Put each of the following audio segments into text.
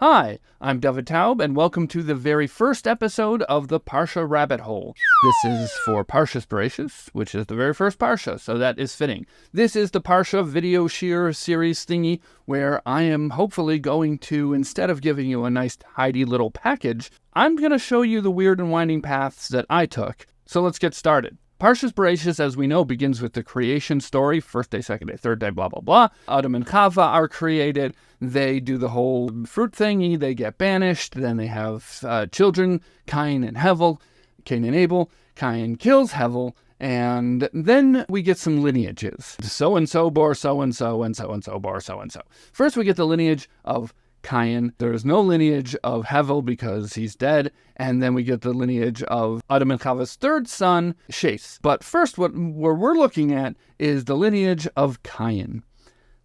Hi, I'm Dovid Taub, and welcome to the very first episode of the Parsha Rabbit Hole. This is for Parshas Bereshis, which is the very first Parsha, so that is fitting. This is the Parsha video shear series thingy, where I am hopefully going to, instead of giving you a nice tidy little package, I'm going to show you the weird and winding paths that I took. So let's get started. Parshas Bereshis, as we know, begins with the creation story. First day, second day, third day, blah, blah, blah. Adam and Chava are created. They do the whole fruit thingy. They get banished. Then they have children, Cain and Hevel, Cain and Abel. Cain kills Hevel. And then we get some lineages. So-and-so bore so-and-so, and so-and-so bore so-and-so. First, we get the lineage of Cain. There is no lineage of Hevel because he's dead. And then we get the lineage of Adam and Chava's third son, Sheth. But first, what we're looking at is the lineage of Cain.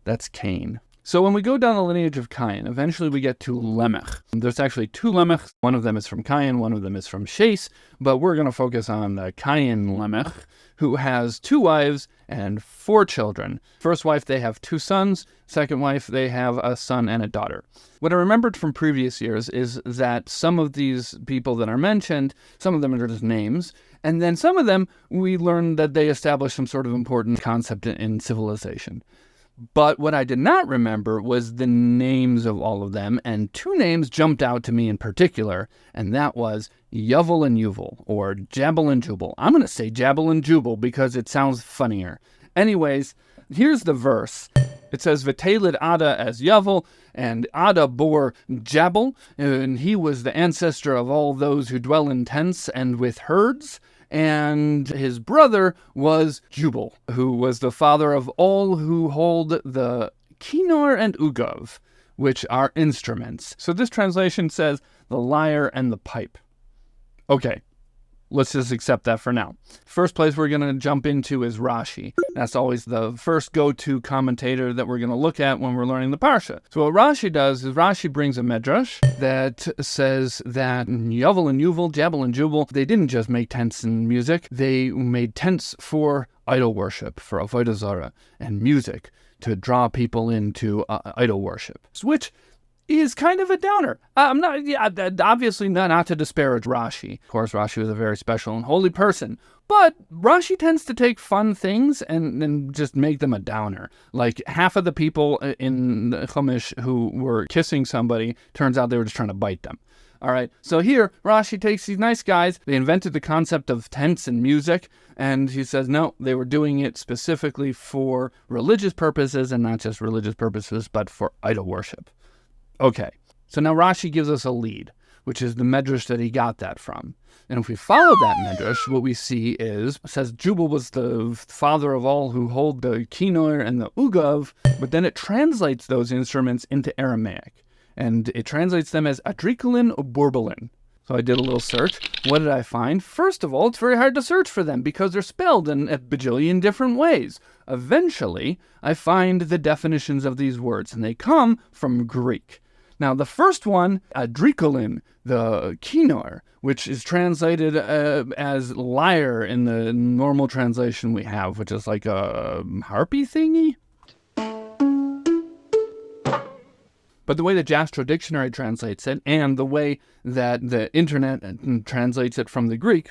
That's Cain. So when we go down the lineage of Cain, eventually we get to Lamech. There's actually two Lamechs. One of them is from Cain, one of them is from Sheth. But we're going to focus on the Cain Lamech, who has 2 wives and 4 children. First wife, they have 2 sons. Second wife, they have a son and a daughter. What I remembered from previous years is that some of these people that are mentioned, some of them are just names, and then some of them, we learned that they established some sort of important concept in civilization. But what I did not remember was the names of all of them, and 2 names jumped out to me in particular, and that was Yovel and Yuval, or Jabal and Jubal. I'm going to say Jabal and Jubal because it sounds funnier. Anyways, here's the verse. It says, V'teled Ada as Yovel, and Ada bore Jabal, and he was the ancestor of all those who dwell in tents and with herds. And his brother was Jubal, who was the father of all who hold the kinor and ugav, which are instruments. So this translation says the lyre and the pipe. Okay, let's just accept that for now. First place we're going to jump into is Rashi. That's always the first go-to commentator that we're going to look at when we're learning the Parsha. So what Rashi does is Rashi brings a medrash that says that Yovel and Yuval, Jabal and Jubal, they didn't just make tents and music. They made tents for idol worship, for avodah zarah, and music to draw people into idol worship, which is kind of a downer. Obviously not to disparage Rashi. Of course, Rashi was a very special and holy person, but Rashi tends to take fun things and just make them a downer. Like half of the people in the Chumash who were kissing somebody, turns out they were just trying to bite them. All right, so here, Rashi takes these nice guys. They invented the concept of tents and music, and he says, no, they were doing it specifically for religious purposes, and not just religious purposes, but for idol worship. Okay, so now Rashi gives us a lead, which is the medrash that he got that from. And if we follow that medrash, what we see is, it says Jubal was the father of all who hold the kinor and the ugav, but then it translates those instruments into Aramaic. And it translates them as adrikalin or borbalin. So I did a little search. What did I find? First of all, it's very hard to search for them because they're spelled in a bajillion different ways. Eventually, I find the definitions of these words, and they come from Greek. Now, the first one, adrikalin, the kinor, which is translated as lyre in the normal translation we have, which is like a harpy thingy. But the way the Jastrow Dictionary translates it, and the way that the internet translates it from the Greek,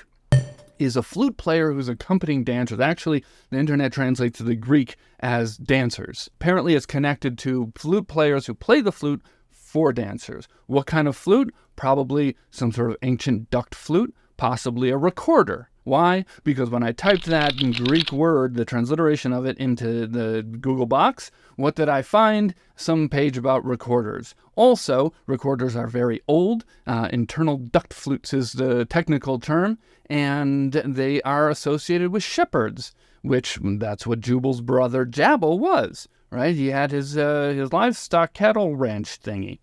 is a flute player who's accompanying dancers. Actually, the internet translates the Greek as dancers. Apparently, it's connected to flute players who play the flute for dancers. What kind of flute? Probably some sort of ancient duct flute, possibly a recorder. Why? Because when I typed that Greek word, the transliteration of it, into the Google box, what did I find? Some page about recorders. Also, recorders are very old. Internal duct flutes is the technical term, and they are associated with shepherds, which that's what Jubal's brother Jabal was, right? He had his livestock cattle ranch thingy.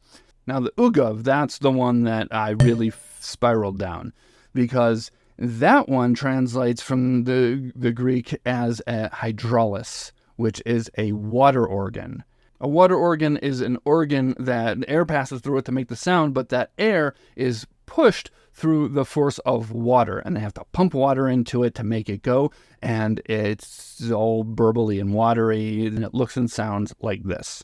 Now the ugav, that's the one that I really spiraled down, because that one translates from the Greek as a hydraulis, which is a water organ. A water organ is an organ that air passes through it to make the sound, but that air is pushed through the force of water, and they have to pump water into it to make it go, and it's all burbly and watery, and it looks and sounds like this.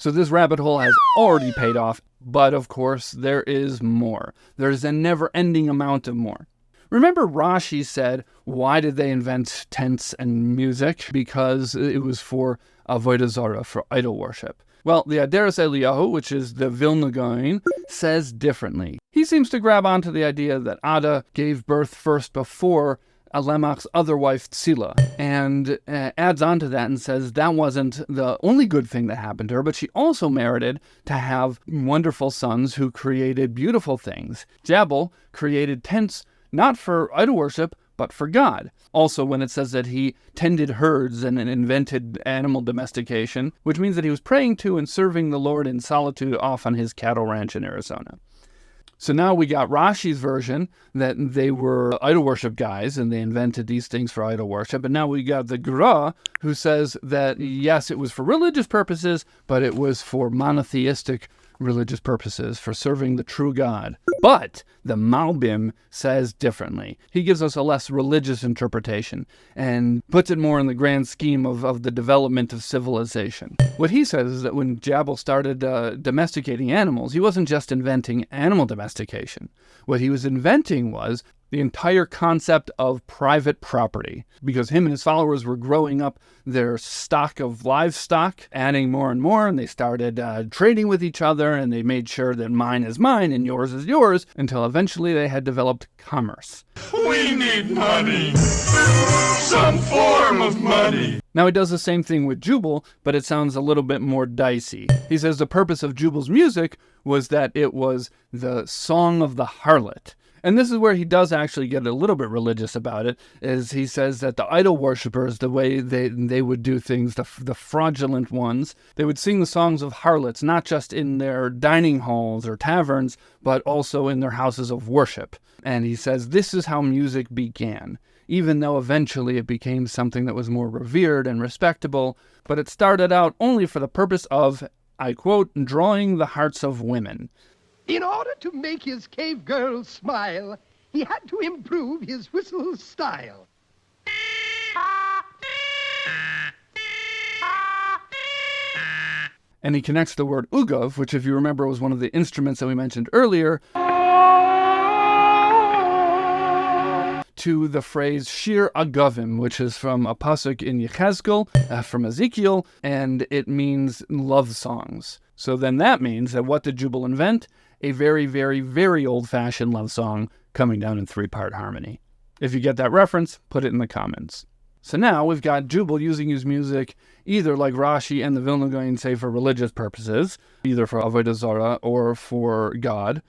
So this rabbit hole has already paid off, but of course there is more. There's a never-ending amount of more. Remember Rashi said, why did they invent tents and music? Because it was for avodah zarah, for idol worship. Well, the Aderes Eliyahu, which is the Vilna Gaon, says differently. He seems to grab onto the idea that Ada gave birth first before Lamech's other wife Tzila, and adds on to that and says that wasn't the only good thing that happened to her, but she also merited to have wonderful sons who created beautiful things. Jabal created tents not for idol worship, but for God. Also, when it says that he tended herds and invented animal domestication, which means that he was praying to and serving the Lord in solitude off on his cattle ranch in Arizona. So now we got Rashi's version that they were idol worship guys and they invented these things for idol worship. And now we got the Gra, who says that yes, it was for religious purposes, but it was for monotheistic religious purposes, for serving the true God. But the Malbim says differently. He gives us a less religious interpretation and puts it more in the grand scheme of the development of civilization. What he says is that when Jabal started domesticating animals, he wasn't just inventing animal domestication. What he was inventing was the entire concept of private property, because him and his followers were growing up their stock of livestock, adding more and more, and they started trading with each other, and they made sure that mine is mine and yours is yours, until eventually they had developed commerce. We need money. Some form of money. Now he does the same thing with Jubal, but it sounds a little bit more dicey. He says the purpose of Jubal's music was that it was the song of the harlot. And this is where he does actually get a little bit religious about it, is he says that the idol worshippers, the way they would do things, the fraudulent ones, they would sing the songs of harlots, not just in their dining halls or taverns, but also in their houses of worship. And he says this is how music began, even though eventually it became something that was more revered and respectable, but it started out only for the purpose of, I quote, drawing the hearts of women. In order to make his cave girls smile, he had to improve his whistle style. And he connects the word ugav, which if you remember was one of the instruments that we mentioned earlier, to the phrase Shir Agavim, which is from a pasuk in Yechezkel, from Ezekiel, and it means love songs. So then that means that what did Jubal invent? A very, very, very old-fashioned love song coming down in 3-part harmony. If you get that reference, put it in the comments. So now we've got Jubal using his music either like Rashi and the Vilna Gaon say for religious purposes, either for avodah zarah or for God,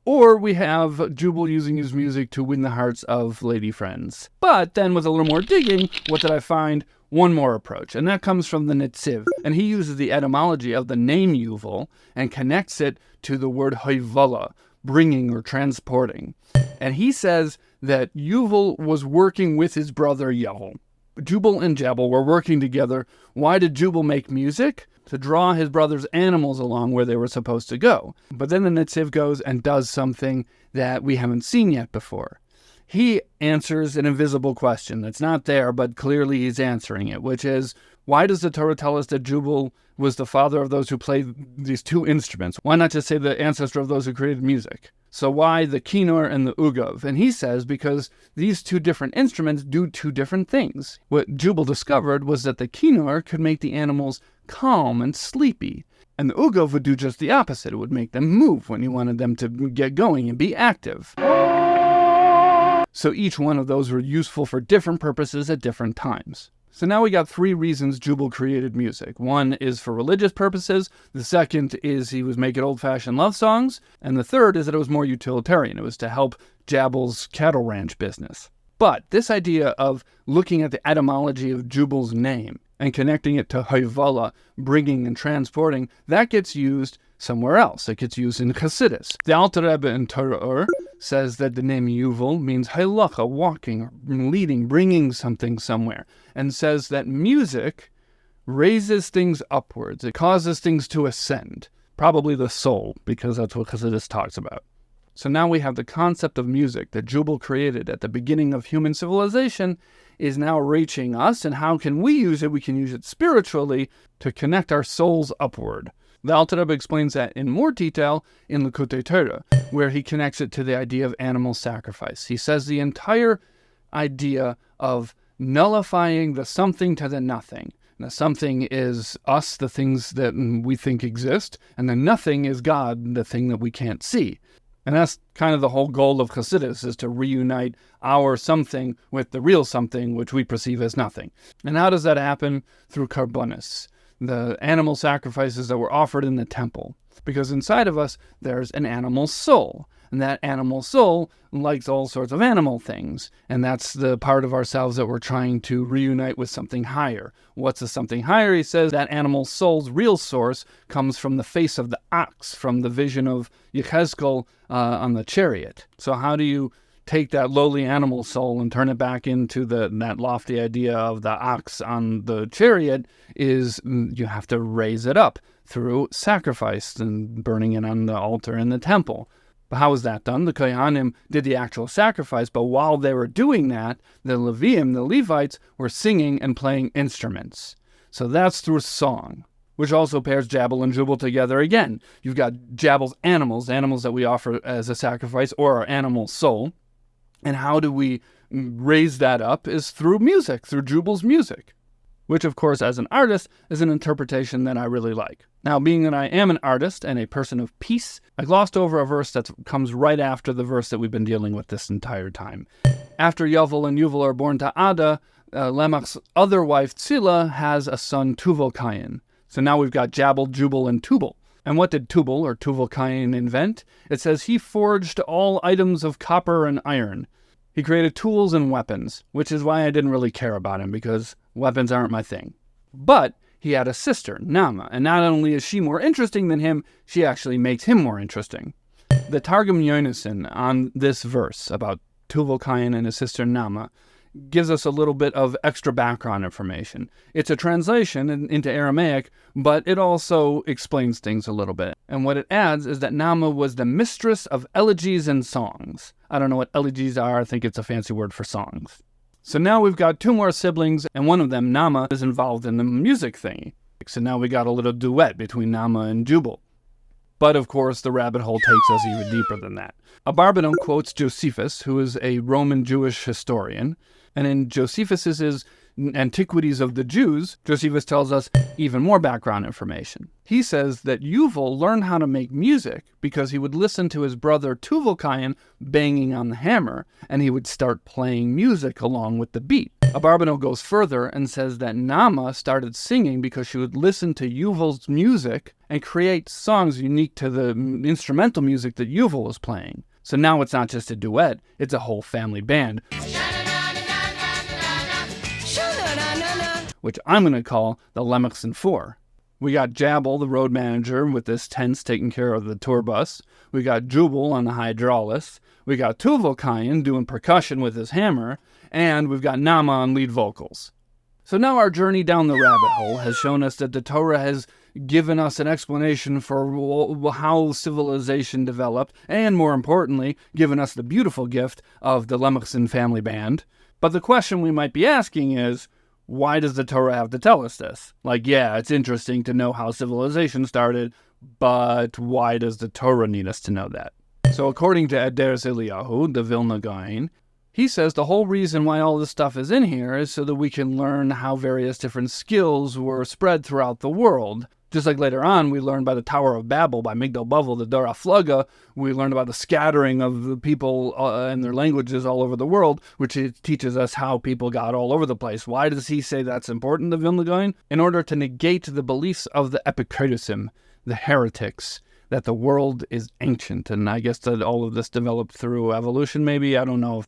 or we have Jubal using his music to win the hearts of lady friends. But then with a little more digging, what did I find? One more approach, and that comes from the Netziv, and he uses the etymology of the name Yuval and connects it to the word hoivala, bringing or transporting. And he says that Yuval was working with his brother Yavel. Jubal and Jabal were working together. Why did Jubal make music? To draw his brother's animals along where they were supposed to go. But then the Netziv goes and does something that we haven't seen yet before. He answers an invisible question that's not there, but clearly he's answering it, which is, why does the Torah tell us that Jubal was the father of those who played these two instruments? Why not just say the ancestor of those who created music? So why the kinnor and the ugav? And he says because these two different instruments do two different things. What Jubal discovered was that the kinnor could make the animals calm and sleepy, and the ugav would do just the opposite. It would make them move when you wanted them to get going and be active. So each one of those were useful for different purposes at different times. So now we got 3 reasons Jubal created music. One is for religious purposes, the second is he was making old-fashioned love songs, and the third is that it was more utilitarian. It was to help Jabal's cattle ranch business. But this idea of looking at the etymology of Jubal's name and connecting it to hoivala, bringing and transporting, that gets used somewhere else. It gets used in Chassidus. The Alter Rebbe in Torah says that the name Yuval means halacha, walking, leading, bringing something somewhere, and says that music raises things upwards. It causes things to ascend, probably the soul, because that's what Chassidus talks about. So now we have the concept of music that Jubal created at the beginning of human civilization is now reaching us, and how can we use it? We can use it spiritually to connect our souls upward. The Alter Rebbe explains that in more detail in Likutei Torah, where he connects it to the idea of animal sacrifice. He says the entire idea of nullifying the something to the nothing. The something is us, the things that we think exist, and the nothing is God, the thing that we can't see. And that's kind of the whole goal of Chassidus, is to reunite our something with the real something, which we perceive as nothing. And how does that happen? Through karbonis, the animal sacrifices that were offered in the temple. Because inside of us, there's an animal soul. And that animal soul likes all sorts of animal things. And that's the part of ourselves that we're trying to reunite with something higher. What's the something higher? He says that animal soul's real source comes from the face of the ox, from the vision of Yechezkel on the chariot. So how do you take that lowly animal soul and turn it back into that lofty idea of the ox on the chariot? Is you have to raise it up through sacrifice and burning it on the altar in the temple. But how was that done? The Kohanim did the actual sacrifice, but while they were doing that, the Leviim, the Levites, were singing and playing instruments. So that's through song, which also pairs Jabal and Jubal together again. You've got Jabal's animals that we offer as a sacrifice, or our animal soul. And how do we raise that up? Is through music, through Jubal's music, which, of course, as an artist, is an interpretation that I really like. Now, being that I am an artist and a person of peace, I glossed over a verse that comes right after the verse that we've been dealing with this entire time. After Yovel and Yuval are born to Ada, Lamech's other wife, Tzila, has a son, Tuval Cain. So now we've got Jabal, Jubal, and Tubal. And what did Tubal, or Tuval Cain, invent? It says he forged all items of copper and iron. He created tools and weapons, which is why I didn't really care about him, because weapons aren't my thing. But he had a sister, Nama, and not only is she more interesting than him, she actually makes him more interesting. The Targum Yonason on this verse about Tuval Cain and his sister Nama gives us a little bit of extra background information. It's a translation into Aramaic, but it also explains things a little bit. And what it adds is that Nama was the mistress of elegies and songs. I don't know what elegies are. I think it's a fancy word for songs. So now we've got two more siblings, and one of them, Nama, is involved in the music thingy. So now we got a little duet between Nama and Jubal. But of course, the rabbit hole takes us even deeper than that. Abarbanel quotes Josephus, who is a Roman Jewish historian, and in Josephus's Antiquities of the Jews, Josephus tells us even more background information. He says that Yuval learned how to make music because he would listen to his brother Tuval Cain banging on the hammer, and he would start playing music along with the beat. Abarbanel goes further and says that Nama started singing because she would listen to Yuval's music and create songs unique to the instrumental music that Yuval was playing. So now it's not just a duet, it's a whole family band, which I'm going to call the Lemechson Four. We got Jabal, the road manager, with his tents taking care of the tour bus. We got Jubal on the hydraulics. We got Tuval Cain doing percussion with his hammer. And we've got Nama on lead vocals. So now our journey down the rabbit hole has shown us that the Torah has given us an explanation for how civilization developed, and more importantly, given us the beautiful gift of the Lemechson family band. But the question we might be asking is, why does the Torah have to tell us this? Like, yeah, it's interesting to know how civilization started, but why does the Torah need us to know that? So according to Adair Eliyahu, the Vilna Gaon, he says the whole reason why all this stuff is in here is so that we can learn how various different skills were spread throughout the world. Just like later on, we learned by the Tower of Babel, by Migdal Bavel, the Dor HaFlaga, we learned about the scattering of the people and their languages all over the world, which teaches us how people got all over the place. Why does he say that's important, the Vilna Gaon? In order to negate the beliefs of the Epicureusim, the heretics, that the world is ancient. And I guess that all of this developed through evolution, maybe. I don't know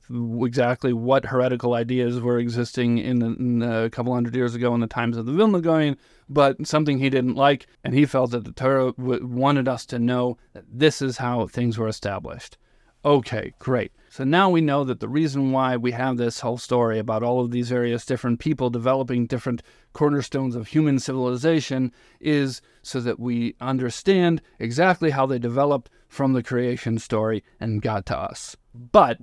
exactly what heretical ideas were existing in a couple hundred years ago in the times of the Vilna Gaon, but something he didn't like, and he felt that the Torah wanted us to know that this is how things were established. Okay, great. So now we know that the reason why we have this whole story about all of these various different people developing different cornerstones of human civilization is so that we understand exactly how they developed from the creation story and got to us. But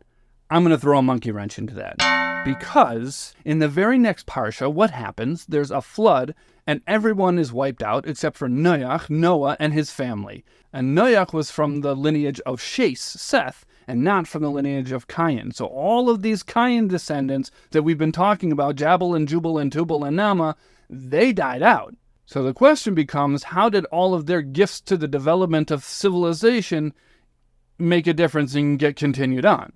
I'm going to throw a monkey wrench into that. Because in the very next Parsha, what happens? There's a flood, and everyone is wiped out except for Noah, and his family. And Noah was from the lineage of Seth, and not from the lineage of Cain. So all of these Cain descendants that we've been talking about, Jabal and Jubal and Tubal and Nama, they died out. So the question becomes, how did all of their gifts to the development of civilization make a difference and get continued on?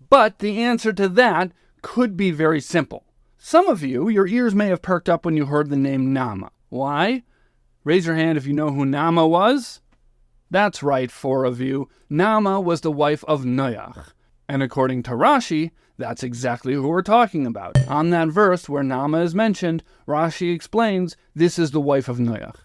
But the answer to that could be very simple. Some of you, your ears may have perked up when you heard the name Nama. Why? Raise your hand if you know who Nama was. That's right, 4 of you. Nama was the wife of Noach. And according to Rashi, that's exactly who we're talking about. On that verse where Nama is mentioned, Rashi explains this is the wife of Noach.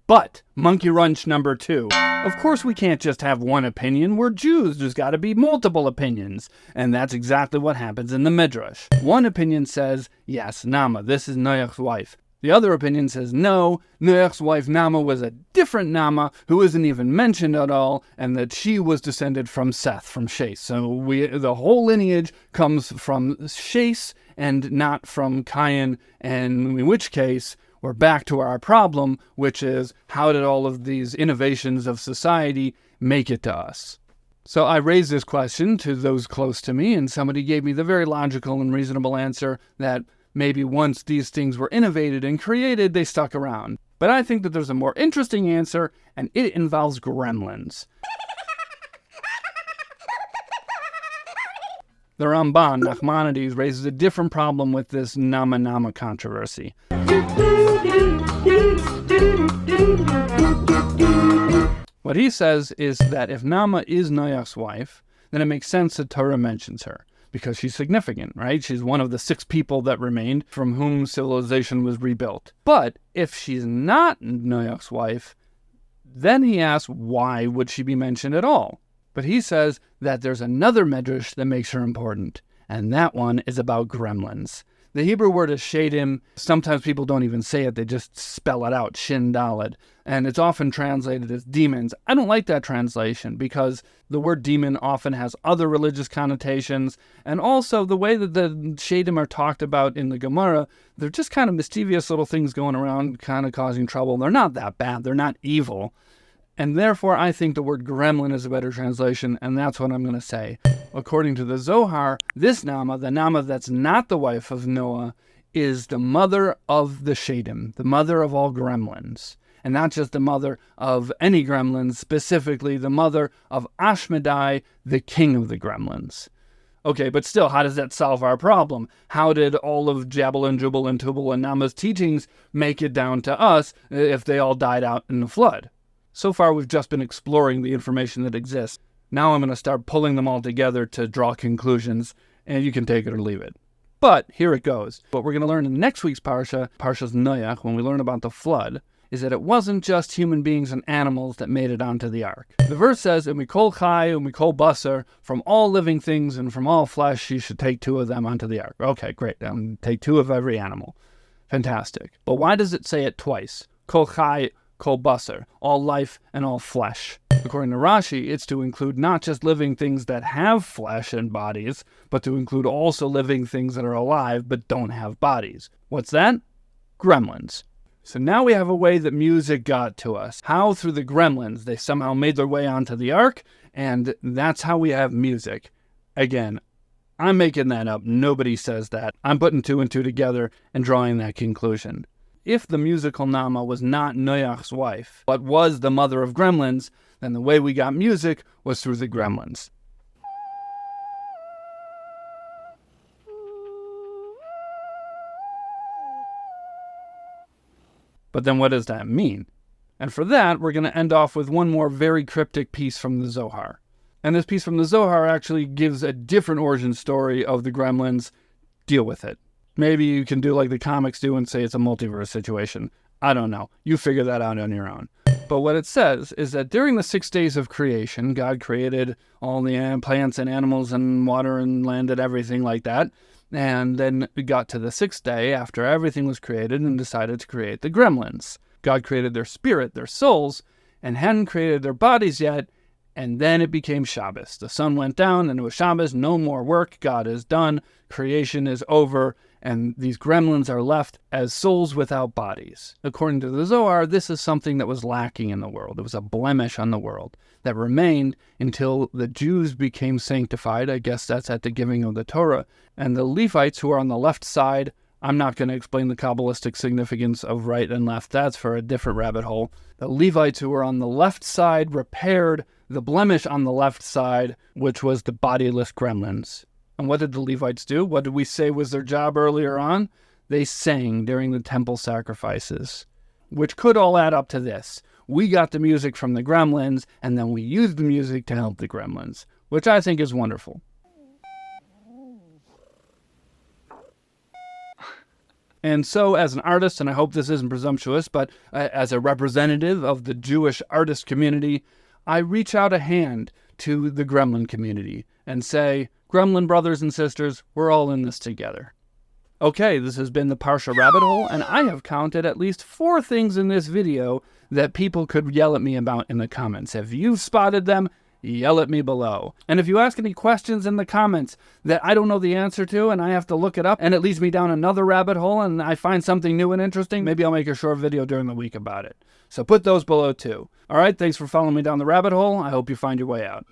But, monkey wrench number 2. Of course we can't just have one opinion. We're Jews. There's got to be multiple opinions. And that's exactly what happens in the Midrash. One opinion says, yes, Nama, this is Noach's wife. The other opinion says, no, Noach's wife Nama was a different Nama who isn't even mentioned at all, and that she was descended from Seth, from Shase. So the whole lineage comes from Shase and not from Cain, and in which case, we're back to our problem, which is, how did all of these innovations of society make it to us? So I raised this question to those close to me, and somebody gave me the very logical and reasonable answer that maybe once these things were innovated and created, they stuck around. But I think that there's a more interesting answer, and it involves gremlins. The Ramban, Nachmanides, raises a different problem with this Nama controversy. What he says is that if Nama is Noach's wife, then it makes sense that Torah mentions her, because she's significant, right? She's one of the 6 people that remained from whom civilization was rebuilt. But if she's not Noach's wife, then he asks, why would she be mentioned at all? But he says that there's another medrash that makes her important, and that one is about gremlins. The Hebrew word is shadim. Sometimes people don't even say it, they just spell it out, shin daled, and it's often translated as demons. I don't like that translation because the word demon often has other religious connotations, and also the way that the shadim are talked about in the Gemara, they're just kind of mischievous little things going around, kind of causing trouble. They're not that bad, they're not evil. And therefore, I think the word gremlin is a better translation, and that's what I'm going to say. According to the Zohar, this Nama, the Nama that's not the wife of Noah, is the mother of the Shadim, the mother of all gremlins. And not just the mother of any gremlins, specifically the mother of Ashmedai, the king of the gremlins. Okay, but still, how does that solve our problem? How did all of Jabal and Jubal and Tubal and Nama's teachings make it down to us if they all died out in the flood? So far, we've just been exploring the information that exists. Now I'm going to start pulling them all together to draw conclusions, and you can take it or leave it. But here it goes. What we're going to learn in next week's Parsha, Parshas Noach, when we learn about the flood, is that it wasn't just human beings and animals that made it onto the ark. The verse says, "Umikol chai, umikol basar," from all living things and from all flesh, you should take 2 of them onto the ark. Okay, great. Take 2 of every animal. Fantastic. But why does it say it twice? Kol chai, kol basar, all life and all flesh. According to Rashi, it's to include not just living things that have flesh and bodies, but to include also living things that are alive but don't have bodies. What's that? Gremlins. So now we have a way that music got to us. How? Through the gremlins. They somehow made their way onto the ark, and that's how we have music. Again, I'm making that up. Nobody says that. I'm putting 2 and 2 together and drawing that conclusion. If the musical Nama was not Noach's wife, but was the mother of gremlins, then the way we got music was through the gremlins. But then what does that mean? And for that, we're going to end off with one more very cryptic piece from the Zohar. And this piece from the Zohar actually gives a different origin story of the gremlins. Deal with it. Maybe you can do like the comics do and say it's a multiverse situation. I don't know. You figure that out on your own. But what it says is that during the 6 days of creation, God created all the plants and animals and water and land and everything like that. And then it got to the 6th day after everything was created and decided to create the gremlins. God created their spirit, their souls, and hadn't created their bodies yet. and then it became Shabbos. The sun went down, and it was Shabbos. No more work. God is done. Creation is over, and these gremlins are left as souls without bodies. According to the Zohar, this is something that was lacking in the world. It was a blemish on the world that remained until the Jews became sanctified. I guess that's at the giving of the Torah. And the Levites, who are on the left side, I'm not going to explain the Kabbalistic significance of right and left. That's for a different rabbit hole. The Levites who were on the left side repaired the blemish on the left side, which was the bodiless gremlins. And what did the Levites do? What did we say was their job earlier on? They sang during the temple sacrifices, which could all add up to this. We got the music from the gremlins, and then we used the music to help the gremlins, which I think is wonderful. And so, as an artist, and I hope this isn't presumptuous, but as a representative of the Jewish artist community, I reach out a hand to the gremlin community and say, Gremlin brothers and sisters, we're all in this together. Okay, this has been the Parsha Rabbit Hole, and I have counted at least 4 things in this video that people could yell at me about in the comments. If you've spotted them, yell at me below. And if you ask any questions in the comments that I don't know the answer to and I have to look it up and it leads me down another rabbit hole and I find something new and interesting, maybe I'll make a short video during the week about it. So put those below too. All right, thanks for following me down the rabbit hole. I hope you find your way out.